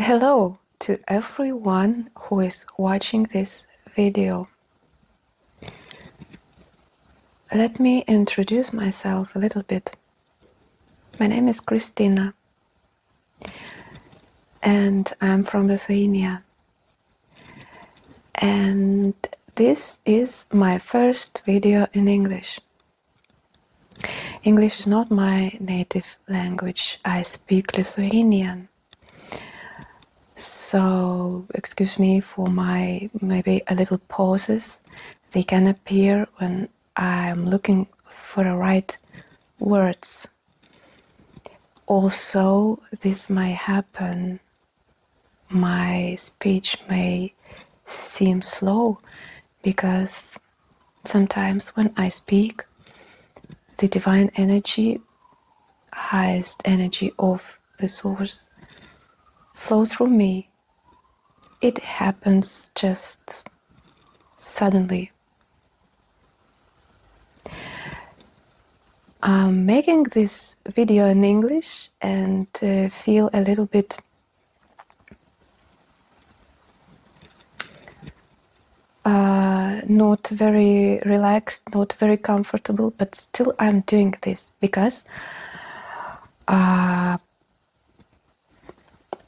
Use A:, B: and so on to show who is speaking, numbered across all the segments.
A: Hello to everyone who is watching this video. Let me introduce myself a little bit. My name is Kristina and I'm from Lithuania. And this is my first video in English. English is not my native language. I speak Lithuanian. So, excuse me for my maybe a little pauses. They can appear when I'm looking for the right words. Also, this may happen. My speech may seem slow because sometimes when I speak, the divine energy, highest energy of the source, flows through me. It happens just suddenly. I'm making this video in English and feel a little bit not very relaxed, not very comfortable, but still I'm doing this because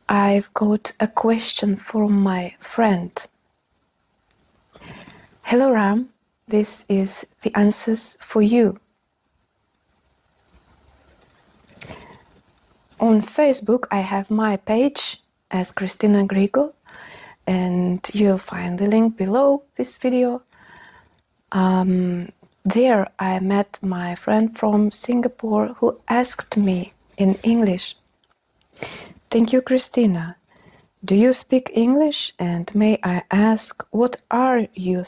A: I've got a question from my friend. Hello Ram, this is the answers for you. On Facebook I have my page as Kristina.Grigo, and you'll find the link below this video. There I met my friend from Singapore who asked me in English, "Thank you, Kristina. Do you speak English? And may I ask, what are you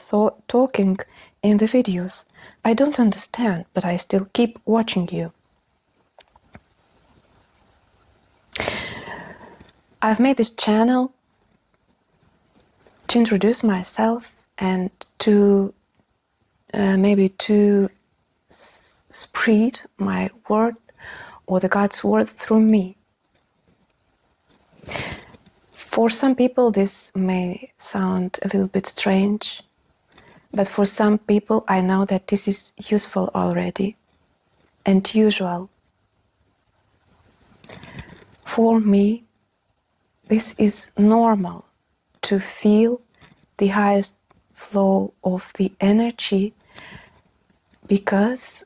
A: talking in the videos? I don't understand, but I still keep watching you." I've made this channel to introduce myself and to maybe to spread my word or the God's word through me. For some people this may sound a little bit strange, but for some people I know that this is useful already and usual. For me, this is normal to feel the highest flow of the energy because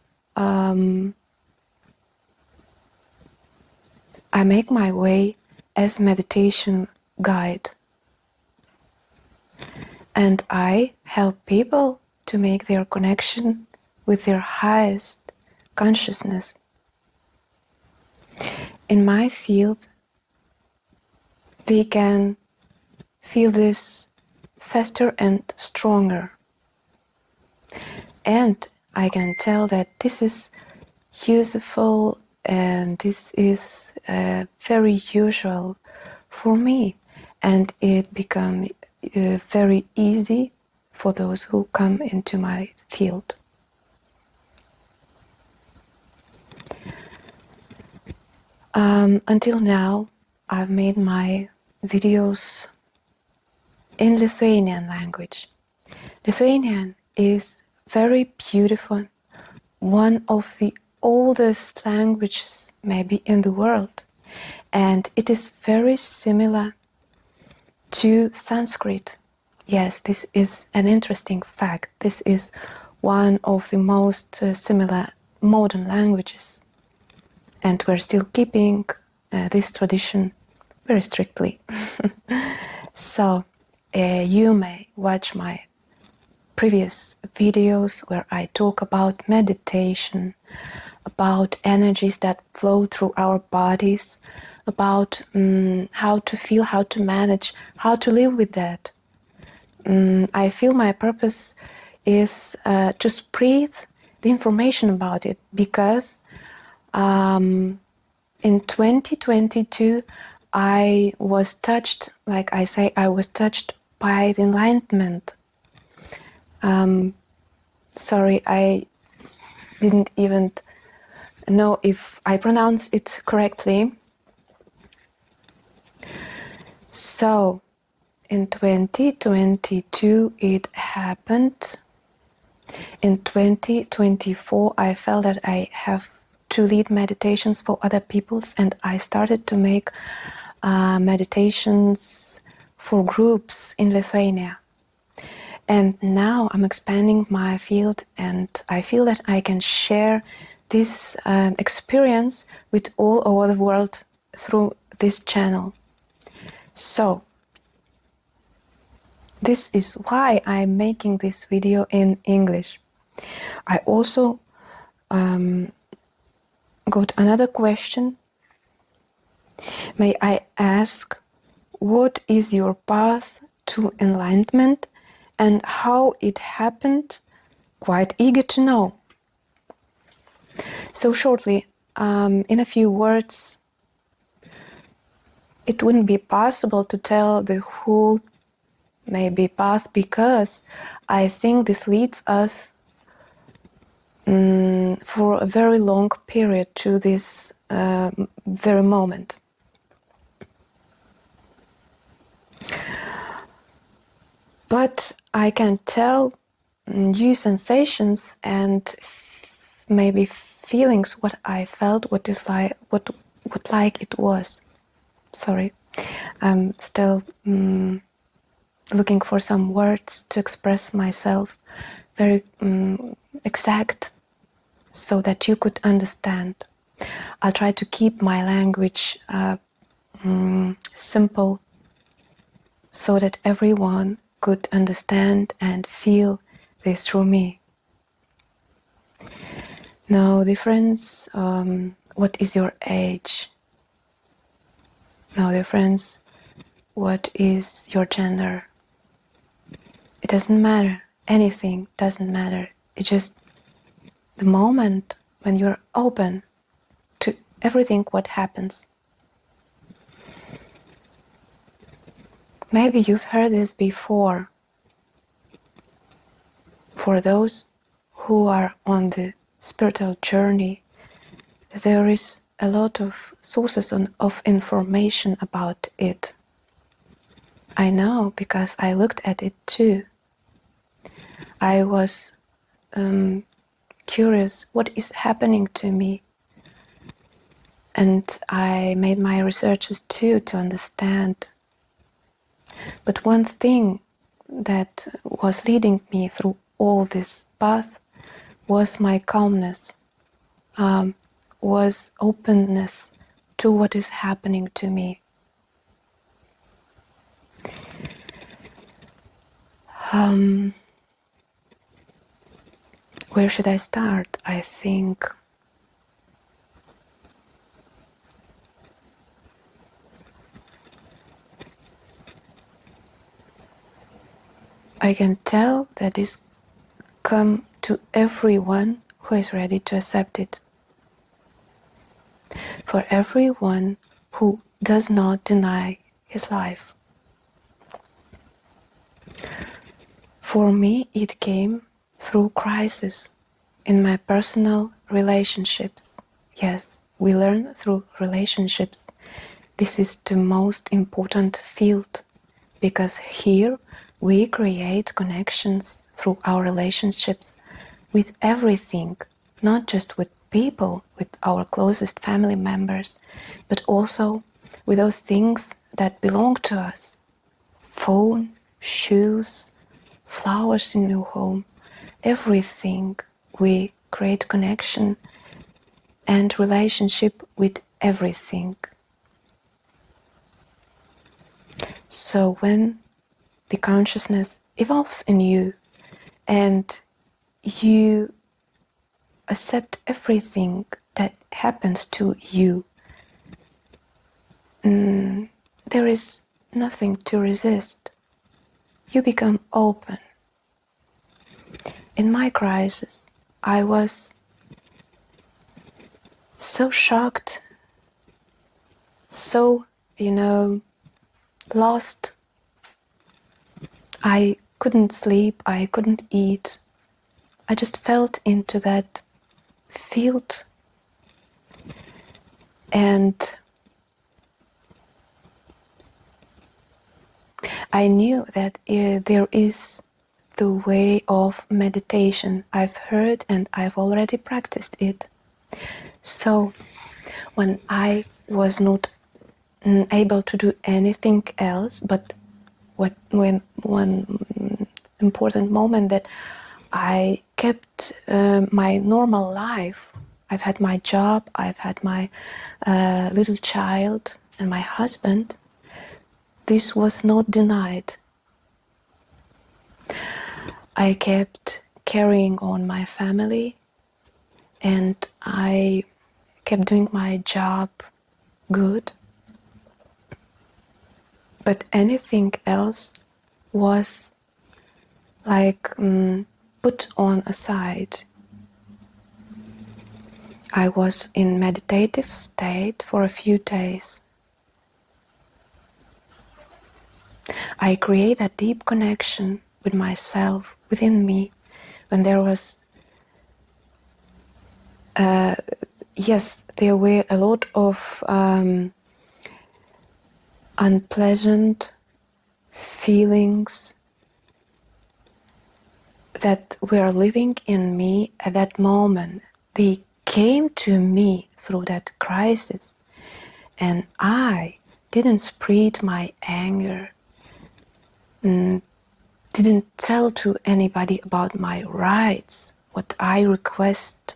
A: I make my way as meditation guide, and I help people to make their connection with their highest consciousness. In my field, they can feel this faster and stronger, and I can tell that this is useful and this is very usual for me, and it becomes very easy for those who come into my field. Until now, I've made my videos in Lithuanian language. Lithuanian is very beautiful, one of the oldest languages maybe in the world, and it is very similar to Sanskrit. Yes, this is an interesting fact. This is one of the most similar modern languages, and we're still keeping this tradition very strictly. So you may watch my previous videos where I talk about meditation, about energies that flow through our bodies, about how to feel, how to manage, how to live with that. I feel my purpose is to spread the information about it because in 2022 I was touched, like I say, I was touched by the Enlightenment. Sorry, I didn't even know if I pronounce it correctly. So, in 2022 it happened. In 2024 I felt that I have to lead meditations for other peoples, and I started to make meditations for groups in Lithuania. And now I'm expanding my field, and I feel that I can share this experience with all over the world through this channel. So, this is why I'm making this video in English. I also got another question. May I ask, what is your path to enlightenment and how it happened? Quite eager to know. So shortly, in a few words, it wouldn't be possible to tell the whole maybe path, because I think this leads us for a very long period to this very moment. But I can tell new sensations and maybe feelings, what I felt, what like it was. Sorry, I'm still looking for some words to express myself very exact, so that you could understand. I'll try to keep my language simple, so that everyone could understand and feel this through me. No difference what is your age. No difference what is your gender. It doesn't matter. Anything doesn't matter. It's just the moment when you're open to everything what happens. Maybe you've heard this before. For those who are on the spiritual journey, there is a lot of sources of information about it. I know, because I looked at it too. I was curious what is happening to me, and I made my researches too to understand. But one thing that was leading me through all this path was my calmness, was openness to what is happening to me. Where should I start? I think I can tell that this comes to everyone who is ready to accept it. For everyone who does not deny his life. For me, it came through crisis in my personal relationships. Yes, we learn through relationships. This is the most important field, because here we create connections through our relationships with everything, not just with people, with our closest family members, but also with those things that belong to us. Phone, shoes, flowers in your home, everything. We create connection and relationship with everything. So when the consciousness evolves in you and you accept everything that happens to you, there is nothing to resist. You become open. In my crisis, I was so shocked, so, lost. I couldn't sleep, I couldn't eat. I just felt into that field, and I knew that there is the way of meditation. I've heard and I've already practiced it. So when I was not able to do anything else, but when one important moment that I kept my normal life. I've had my job, I've had my little child and my husband. This was not denied. I kept carrying on my family, and I kept doing my job good. But anything else was like put on aside. I was in meditative state for a few days. I create a deep connection with myself, within me, when there was, yes, there were a lot of unpleasant feelings that were living in me at that moment. They came to me through that crisis, and I didn't spread my anger, didn't tell to anybody about my rights, what I request,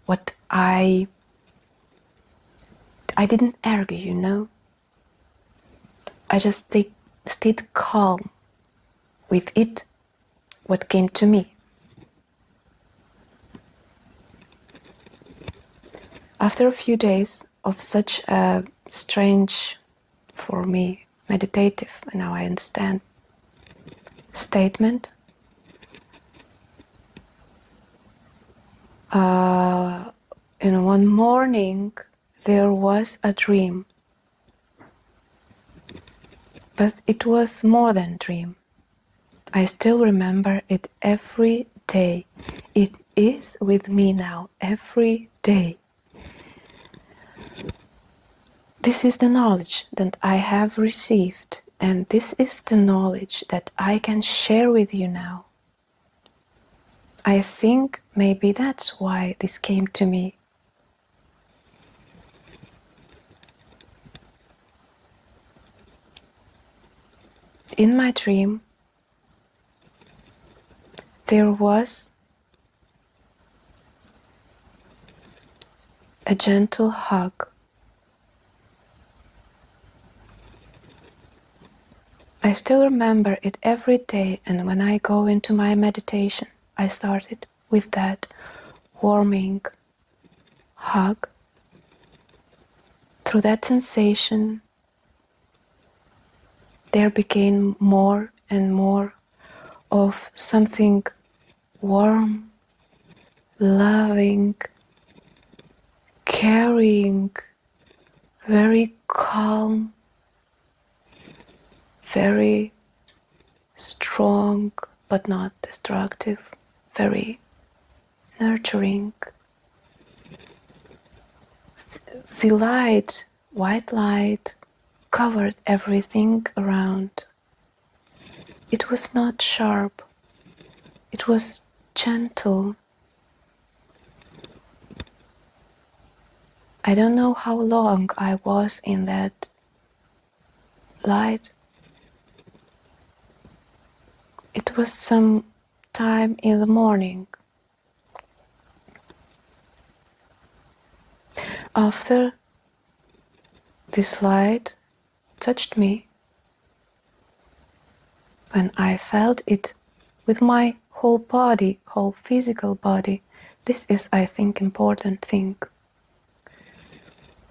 A: what I didn't argue, you know. I just stayed calm with it, what came to me. After a few days of such a strange, for me, meditative, now I understand, statement, in one morning there was a dream. But it was more than a dream. I still remember it every day. It is with me now every day. This is the knowledge that I have received, and this is the knowledge that I can share with you now. I think maybe that's why this came to me. In my dream, there was a gentle hug. I still remember it every day, and when I go into my meditation, I started with that warming hug. Through that sensation, there became more and more of something warm, loving, caring, very calm, very strong but not destructive, very nurturing. The light, white light, covered everything around. It was not sharp, it was gentle. I don't know how long I was in that light. It was some time in the morning. After this light touched me, when I felt it with my whole body, whole physical body, this is, I think, important thing.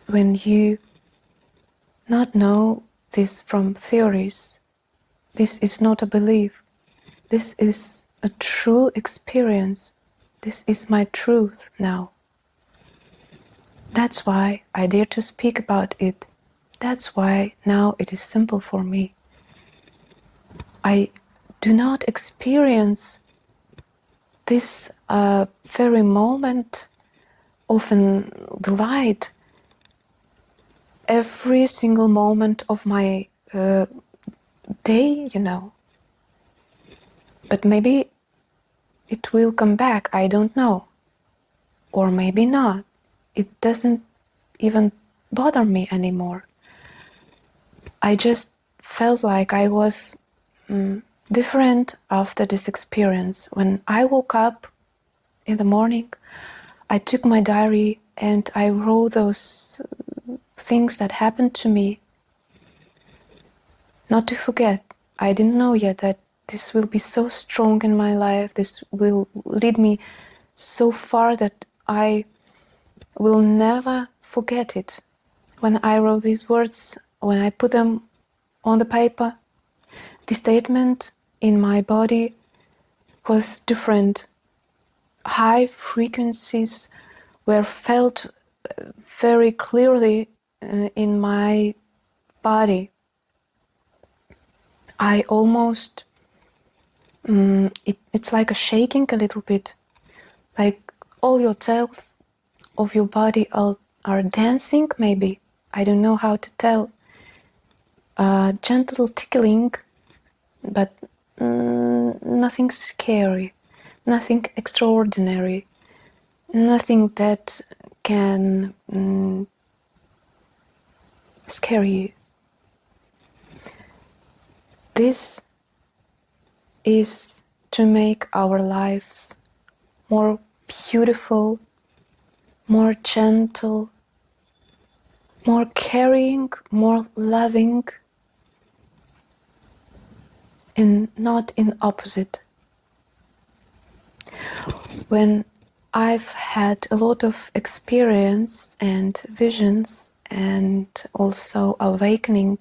A: When you not know this from theories, this is not a belief. This is a true experience. This is my truth now. That's why I dare to speak about it. That's why now it is simple for me. I do not experience this very moment, often the light, every single moment of my day, you know. But maybe it will come back, I don't know. Or maybe not. It doesn't even bother me anymore. I just felt like I was different after this experience. When I woke up in the morning, I took my diary and I wrote those things that happened to me. Not to forget. I didn't know yet that this will be so strong in my life. This will lead me so far that I will never forget it. When I wrote these words, when I put them on the paper, the statement in my body was different. High frequencies were felt very clearly in my body. I almost, it's like a shaking a little bit, like all your cells of your body are dancing maybe. I don't know how to tell. Gentle tickling, but nothing scary, nothing extraordinary, nothing that can scare you. This is to make our lives more beautiful, more gentle, more caring, more loving, and not in opposite. When I've had a lot of experience and visions and also awakening,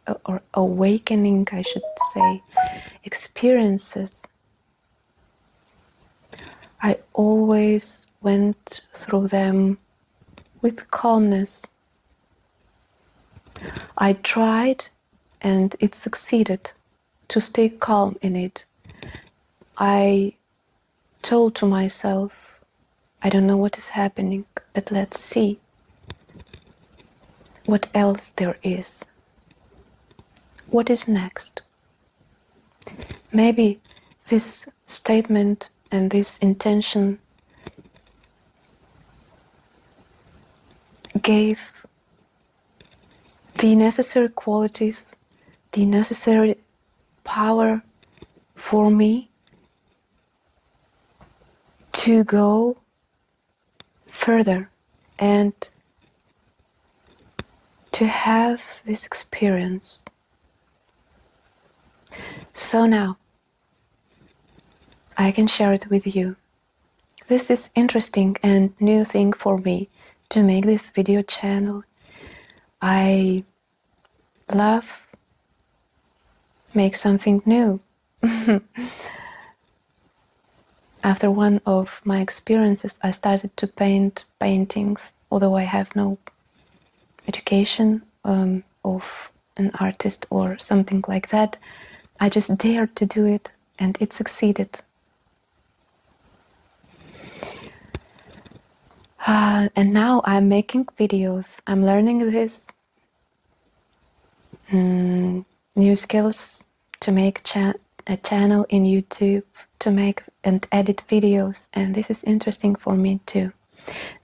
A: I should say, experiences, I always went through them with calmness. I tried, and it succeeded, to stay calm in it. I told to myself, I don't know what is happening, but let's see what else there is. What is next? Maybe this statement and this intention gave the necessary qualities, the necessary power for me to go further and to have this experience. So now I can share it with you. This is interesting and new thing for me to make this video channel. I love make something new. After one of my experiences, I started to paint paintings, although I have no education of an artist or something like that. I just dared to do it, and it succeeded. And now I'm making videos. I'm learning this new skills to make a channel in YouTube, to make and edit videos, and this is interesting for me too.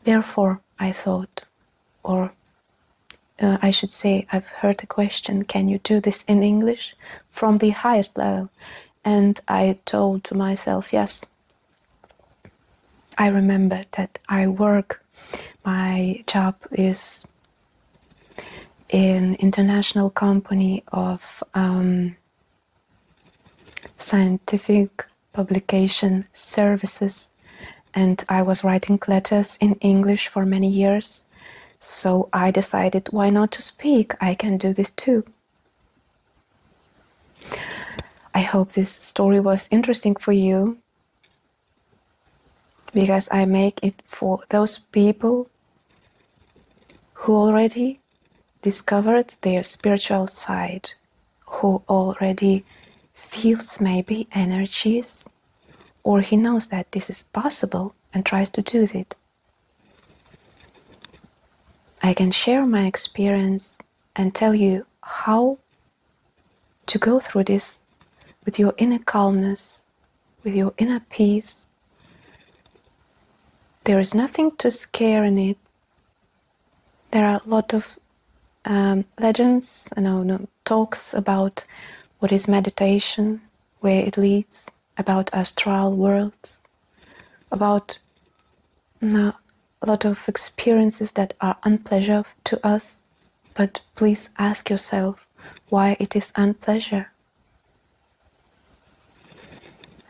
A: Therefore, I thought, or I should say, I've heard a question, can you do this in English from the highest level? And I told to myself, yes. I remember that I work, my job is in international company of scientific publication services, and I was writing letters in English for many years. So I decided, why not to speak? I can do this too. I hope this story was interesting for you, because I make it for those people who already discovered their spiritual side, who already feels maybe energies, or he knows that this is possible and tries to do it. I can share my experience and tell you how to go through this with your inner calmness, with your inner peace. There is nothing to scare in it. There are a lot of legends, talks about what is meditation, where it leads, about astral worlds, about a lot of experiences that are unpleasant to us. But please ask yourself why it is unpleasant.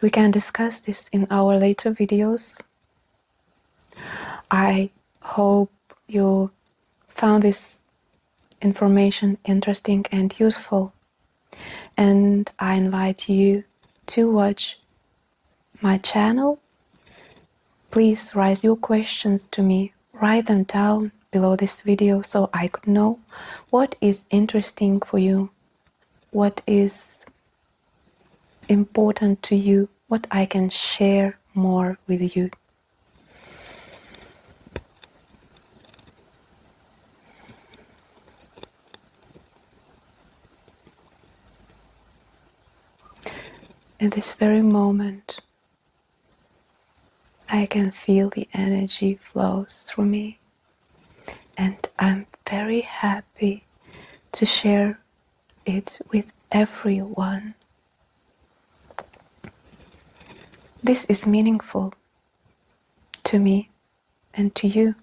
A: We can discuss this in our later videos. I hope you found this information interesting and useful, and I invite you to watch my channel. Please raise your questions to me, write them down below this video so I could know what is interesting for you, what is important to you, what I can share more with you. In this very moment, I can feel the energy flows through me, and I'm very happy to share it with everyone. This is meaningful to me and to you.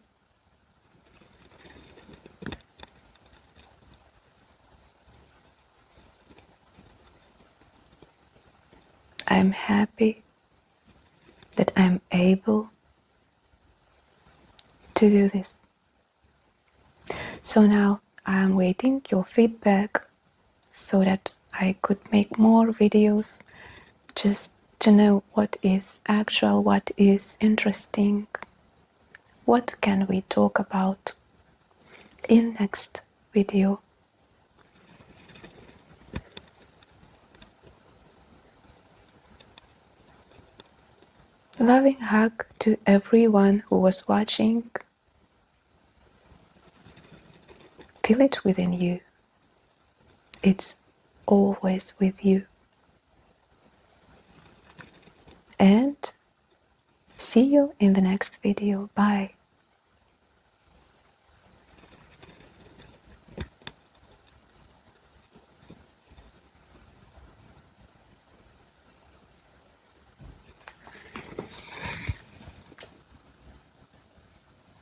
A: I'm happy that I'm able to do this. So now I'm waiting your feedback so that I could make more videos, just to know what is actual, what is interesting, what can we talk about in next video. Loving hug to everyone who was watching. Feel it within you. It's always with you. And see you in the next video. Bye.